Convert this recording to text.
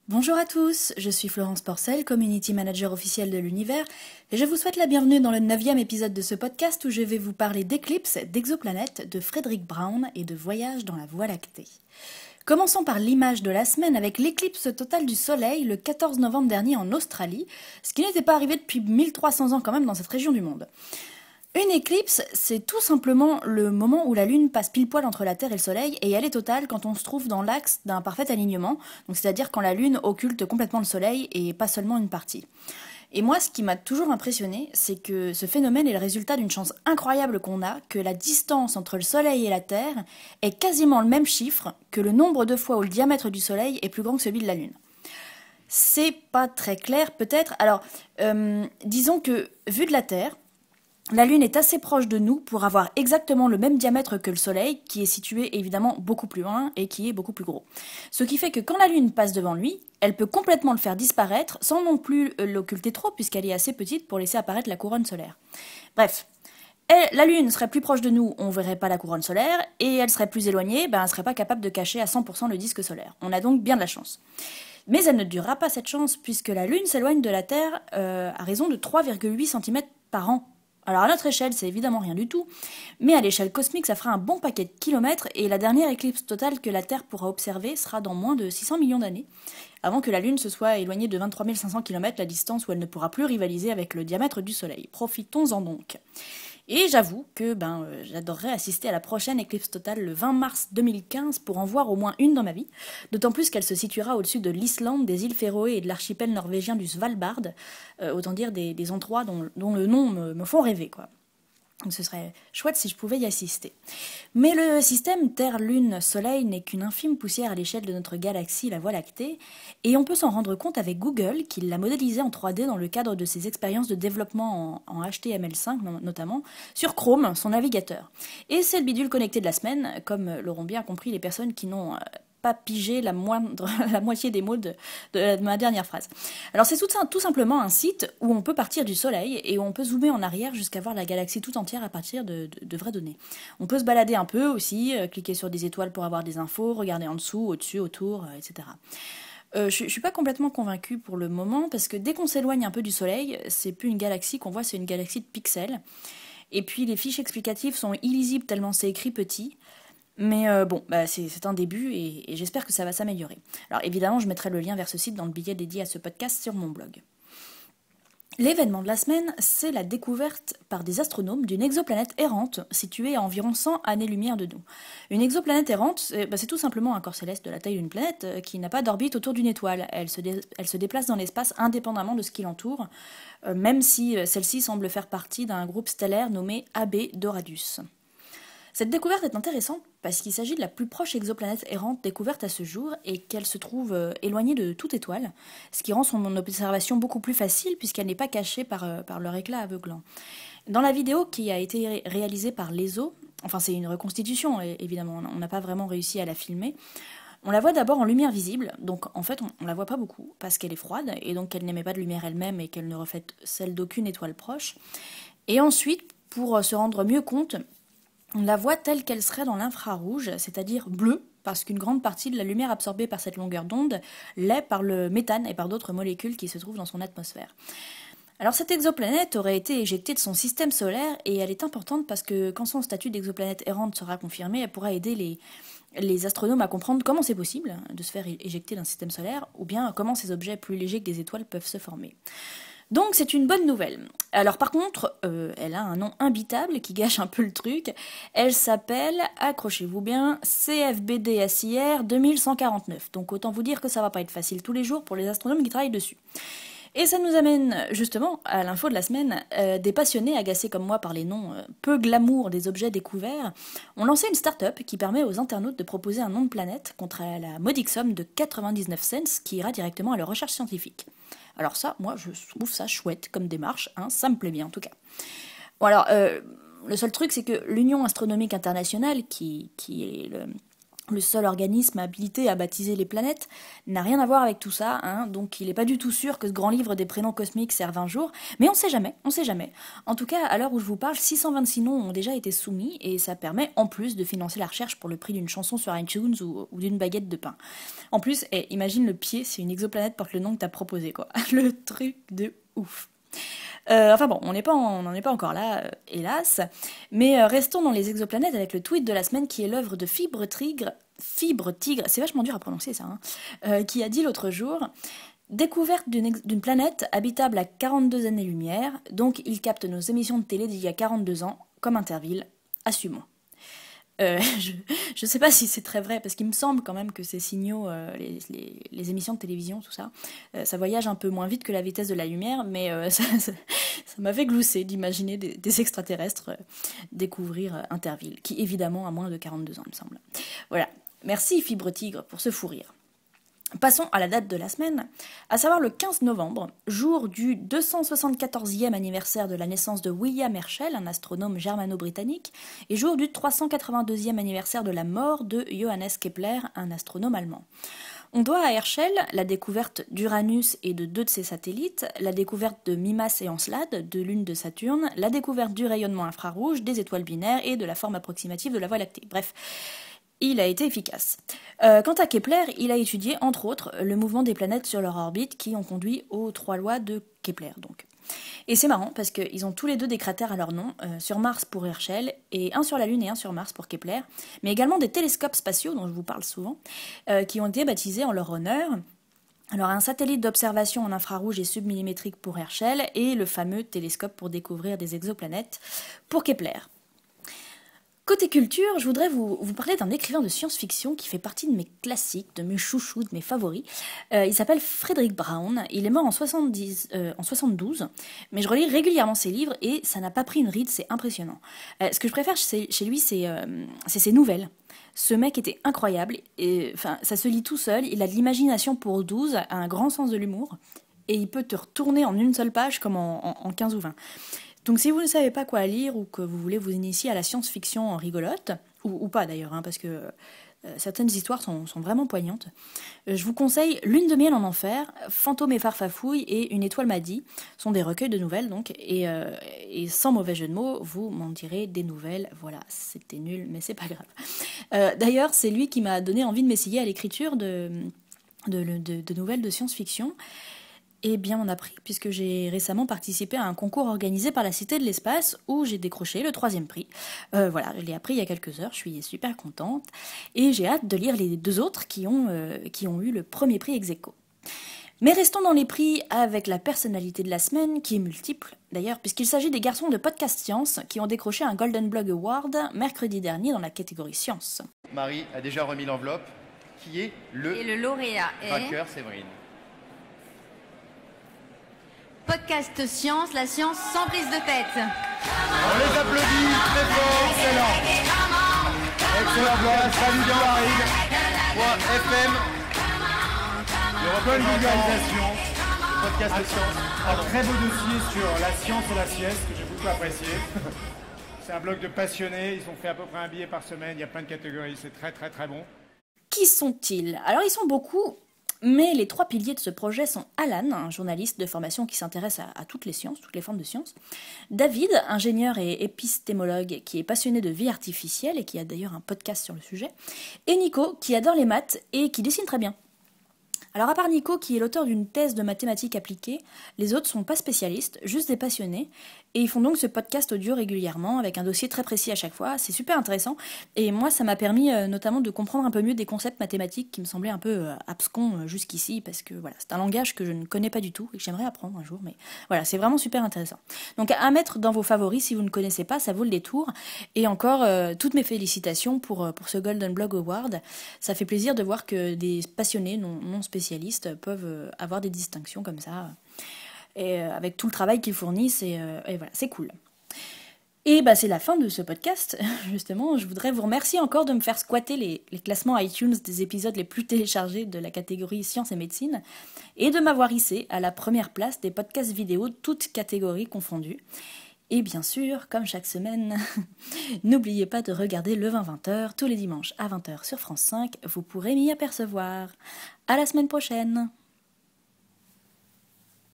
Bonjour à tous, je suis Florence Porcel, Community Manager officielle de l'Univers, et je vous souhaite la bienvenue dans le 9e épisode de ce podcast où je vais vous parler d'éclipses, d'exoplanètes, de Frederick Brown et de voyages dans la Voie lactée. Commençons par l'image de la semaine avec l'éclipse totale du Soleil le 14 novembre dernier en Australie, ce qui n'était pas arrivé depuis 1300 ans quand même dans cette région du monde. Une éclipse, c'est tout simplement le moment où la Lune passe pile poil entre la Terre et le Soleil, et elle est totale quand on se trouve dans l'axe d'un parfait alignement, donc c'est-à-dire quand la Lune occulte complètement le Soleil et pas seulement une partie. Et moi, ce qui m'a toujours impressionné, c'est que ce phénomène est le résultat d'une chance incroyable qu'on a, que la distance entre le Soleil et la Terre est quasiment le même chiffre que le nombre de fois où le diamètre du Soleil est plus grand que celui de la Lune. C'est pas très clair peut-être, alors disons que, vu de la Terre, la Lune est assez proche de nous pour avoir exactement le même diamètre que le Soleil, qui est situé évidemment beaucoup plus loin et qui est beaucoup plus gros. Ce qui fait que quand la Lune passe devant lui, elle peut complètement le faire disparaître sans non plus l'occulter trop puisqu'elle est assez petite pour laisser apparaître la couronne solaire. Bref, la Lune serait plus proche de nous, on verrait pas la couronne solaire, et elle serait plus éloignée, elle serait pas capable de cacher à 100% le disque solaire. On a donc bien de la chance. Mais elle ne durera pas cette chance puisque la Lune s'éloigne de la Terre à raison de 3,8 cm par an. Alors à notre échelle, c'est évidemment rien du tout, mais à l'échelle cosmique, ça fera un bon paquet de kilomètres, et la dernière éclipse totale que la Terre pourra observer sera dans moins de 600 millions d'années, avant que la Lune se soit éloignée de 23 500 km, la distance où elle ne pourra plus rivaliser avec le diamètre du Soleil. Profitons-en donc. Et j'avoue que j'adorerais assister à la prochaine éclipse totale le 20 mars 2015 pour en voir au moins une dans ma vie, d'autant plus qu'elle se situera au-dessus de l'Islande, des îles Féroé et de l'archipel norvégien du Svalbard, autant dire des endroits dont le nom me font rêver, quoi. Donc ce serait chouette si je pouvais y assister. Mais le système Terre-Lune-Soleil n'est qu'une infime poussière à l'échelle de notre galaxie, la Voie lactée, et on peut s'en rendre compte avec Google, qui l'a modélisé en 3D dans le cadre de ses expériences de développement en HTML5 notamment, sur Chrome, son navigateur. Et c'est le bidule connecté de la semaine, comme l'auront bien compris les personnes qui n'ont pas pigé la moitié des mots de ma dernière phrase. Alors c'est tout simplement un site où on peut partir du Soleil et où on peut zoomer en arrière jusqu'à voir la galaxie tout entière à partir de vraies données. On peut se balader un peu aussi, cliquer sur des étoiles pour avoir des infos, regarder en dessous, au-dessus, autour, etc. Je suis pas complètement convaincue pour le moment parce que dès qu'on s'éloigne un peu du Soleil, c'est plus une galaxie qu'on voit, c'est une galaxie de pixels. Et puis les fiches explicatives sont illisibles tellement c'est écrit petit. Mais c'est un début et j'espère que ça va s'améliorer. Alors évidemment, je mettrai le lien vers ce site dans le billet dédié à ce podcast sur mon blog. L'événement de la semaine, c'est la découverte par des astronomes d'une exoplanète errante située à environ 100 années-lumière de nous. Une exoplanète errante, c'est tout simplement un corps céleste de la taille d'une planète qui n'a pas d'orbite autour d'une étoile. Elle se déplace dans l'espace indépendamment de ce qui l'entoure, même si celle-ci semble faire partie d'un groupe stellaire nommé AB Doradus. Cette découverte est intéressante parce qu'il s'agit de la plus proche exoplanète errante découverte à ce jour et qu'elle se trouve éloignée de toute étoile, ce qui rend son observation beaucoup plus facile puisqu'elle n'est pas cachée par leur éclat aveuglant. Dans la vidéo qui a été réalisée par l'ESO, enfin c'est une reconstitution évidemment, on n'a pas vraiment réussi à la filmer, on la voit d'abord en lumière visible, donc en fait on la voit pas beaucoup parce qu'elle est froide et donc qu'elle n'émet pas de lumière elle-même et qu'elle ne reflète celle d'aucune étoile proche. Et ensuite, pour se rendre mieux compte, on la voit telle qu'elle serait dans l'infrarouge, c'est-à-dire bleue, parce qu'une grande partie de la lumière absorbée par cette longueur d'onde l'est par le méthane et par d'autres molécules qui se trouvent dans son atmosphère. Alors cette exoplanète aurait été éjectée de son système solaire et elle est importante parce que quand son statut d'exoplanète errante sera confirmé, elle pourra aider les astronomes à comprendre comment c'est possible de se faire éjecter d'un système solaire ou bien comment ces objets plus légers que des étoiles peuvent se former. Donc c'est une bonne nouvelle. Alors par contre, elle a un nom imbitable qui gâche un peu le truc. Elle s'appelle, accrochez-vous bien, CFBD-SIR 2149. Donc autant vous dire que ça va pas être facile tous les jours pour les astronomes qui travaillent dessus. Et ça nous amène justement à l'info de la semaine. Des passionnés agacés comme moi par les noms peu glamour des objets découverts ont lancé une start-up qui permet aux internautes de proposer un nom de planète contre la modique somme de 99 cents qui ira directement à leur recherche scientifique. Alors ça, moi je trouve ça chouette comme démarche, ça me plaît bien en tout cas. Bon alors, le seul truc c'est que l'Union astronomique internationale, qui est le seul organisme habilité à baptiser les planètes, n'a rien à voir avec tout ça, hein, donc il n'est pas du tout sûr que ce grand livre des prénoms cosmiques serve un jour, mais on sait jamais, on sait jamais. En tout cas, à l'heure où je vous parle, 626 noms ont déjà été soumis, et ça permet en plus de financer la recherche pour le prix d'une chanson sur iTunes ou d'une baguette de pain. En plus, imagine le pied si une exoplanète porte le nom que t'as proposé, quoi. Le truc de ouf. Enfin bon, on n'en est pas encore là, hélas. Mais restons dans les exoplanètes avec le tweet de la semaine qui est l'œuvre de Fibre Tigre, c'est vachement dur à prononcer ça, hein, qui a dit l'autre jour « Découverte d'une planète habitable à 42 années-lumière, donc il capte nos émissions de télé d'il y a 42 ans, comme Interville, assumons ». Je sais pas si c'est très vrai, parce qu'il me semble quand même que ces signaux, les émissions de télévision, tout ça, ça voyage un peu moins vite que la vitesse de la lumière, mais ça m'a fait glousser d'imaginer des extraterrestres découvrir Interville, qui évidemment a moins de 42 ans, il me semble. Voilà, merci Fibre Tigre pour ce fou rire. Passons à la date de la semaine, à savoir le 15 novembre, jour du 274e anniversaire de la naissance de William Herschel, un astronome germano-britannique, et jour du 382e anniversaire de la mort de Johannes Kepler, un astronome allemand. On doit à Herschel la découverte d'Uranus et de 2 de ses satellites, la découverte de Mimas et Encelade, de l'une de Saturne, la découverte du rayonnement infrarouge, des étoiles binaires et de la forme approximative de la Voie lactée. Bref, il a été efficace. Quant à Kepler, il a étudié, entre autres, le mouvement des planètes sur leur orbite qui ont conduit aux 3 lois de Kepler, donc. Et c'est marrant parce qu'ils ont tous les 2 des cratères à leur nom, sur Mars pour Herschel, et un sur la Lune et un sur Mars pour Kepler, mais également des télescopes spatiaux, dont je vous parle souvent, qui ont été baptisés en leur honneur. Alors un satellite d'observation en infrarouge et submillimétrique pour Herschel, et le fameux télescope pour découvrir des exoplanètes pour Kepler. Côté culture, je voudrais vous parler d'un écrivain de science-fiction qui fait partie de mes classiques, de mes chouchous, de mes favoris. Il s'appelle Fredric Brown, il est mort en 72, mais je relis régulièrement ses livres et ça n'a pas pris une ride, c'est impressionnant. Ce que je préfère chez lui, c'est ses nouvelles. Ce mec était incroyable, et, enfin, ça se lit tout seul, il a de l'imagination pour 12, a un grand sens de l'humour, et il peut te retourner en une seule page comme en 15 ou 20. Donc si vous ne savez pas quoi lire ou que vous voulez vous initier à la science-fiction rigolote, ou pas d'ailleurs, hein, parce que certaines histoires sont vraiment poignantes, je vous conseille Lune de miel en enfer, Fantôme et farfafouille et Une étoile m'a dit, sont des recueils de nouvelles donc, et sans mauvais jeu de mots, vous m'en direz des nouvelles, voilà, c'était nul mais c'est pas grave. D'ailleurs c'est lui qui m'a donné envie de m'essayer à l'écriture de nouvelles de science-fiction. Et bien m'en a pris, puisque j'ai récemment participé à un concours organisé par la Cité de l'Espace où j'ai décroché le 3e prix. Voilà, je l'ai appris il y a quelques heures, je suis super contente. Et j'ai hâte de lire les 2 autres qui ont eu le 1er prix ex aequo. Mais restons dans les prix avec la personnalité de la semaine, qui est multiple d'ailleurs, puisqu'il s'agit des garçons de Podcast Science qui ont décroché un Golden Blog Award mercredi dernier dans la catégorie Science. Marie a déjà remis l'enveloppe, qui est le lauréat vainqueur Séverine. Podcast Science, la science sans prise de tête. On les applaudit très fort, excellent. Excellent, voilà, salut de Paris. FM. Bonne vulgarisation. Podcast Science. Un très beau dossier sur la science et la sieste que j'ai beaucoup apprécié. C'est un blog de passionnés, ils ont fait à peu près un billet par semaine, il y a plein de catégories, c'est très très très bon. Qui sont-ils? Alors ils sont beaucoup. Mais les 3 piliers de ce projet sont Alan, un journaliste de formation qui s'intéresse à toutes les sciences, toutes les formes de sciences, David, ingénieur et épistémologue qui est passionné de vie artificielle et qui a d'ailleurs un podcast sur le sujet, et Nico, qui adore les maths et qui dessine très bien. Alors à part Nico, qui est l'auteur d'une thèse de mathématiques appliquées, les autres sont pas spécialistes, juste des passionnés, et ils font donc ce podcast audio régulièrement, avec un dossier très précis à chaque fois, c'est super intéressant, et moi ça m'a permis notamment de comprendre un peu mieux des concepts mathématiques qui me semblaient un peu abscons jusqu'ici, parce que voilà, c'est un langage que je ne connais pas du tout, et que j'aimerais apprendre un jour, mais voilà, c'est vraiment super intéressant. Donc à mettre dans vos favoris, si vous ne connaissez pas, ça vaut le détour, et encore, toutes mes félicitations pour ce Golden Blog Award, ça fait plaisir de voir que des passionnés non spécialistes peuvent avoir des distinctions comme ça, et avec tout le travail qu'ils fournissent, et voilà, c'est cool. Et bah c'est la fin de ce podcast, justement, je voudrais vous remercier encore de me faire squatter les classements iTunes des épisodes les plus téléchargés de la catégorie Sciences et Médecine, et de m'avoir hissé à la première place des podcasts vidéo, toutes catégories confondues. Et bien sûr, comme chaque semaine, n'oubliez pas de regarder le 20-20h tous les dimanches à 20h sur France 5, vous pourrez m'y apercevoir. À la semaine prochaine!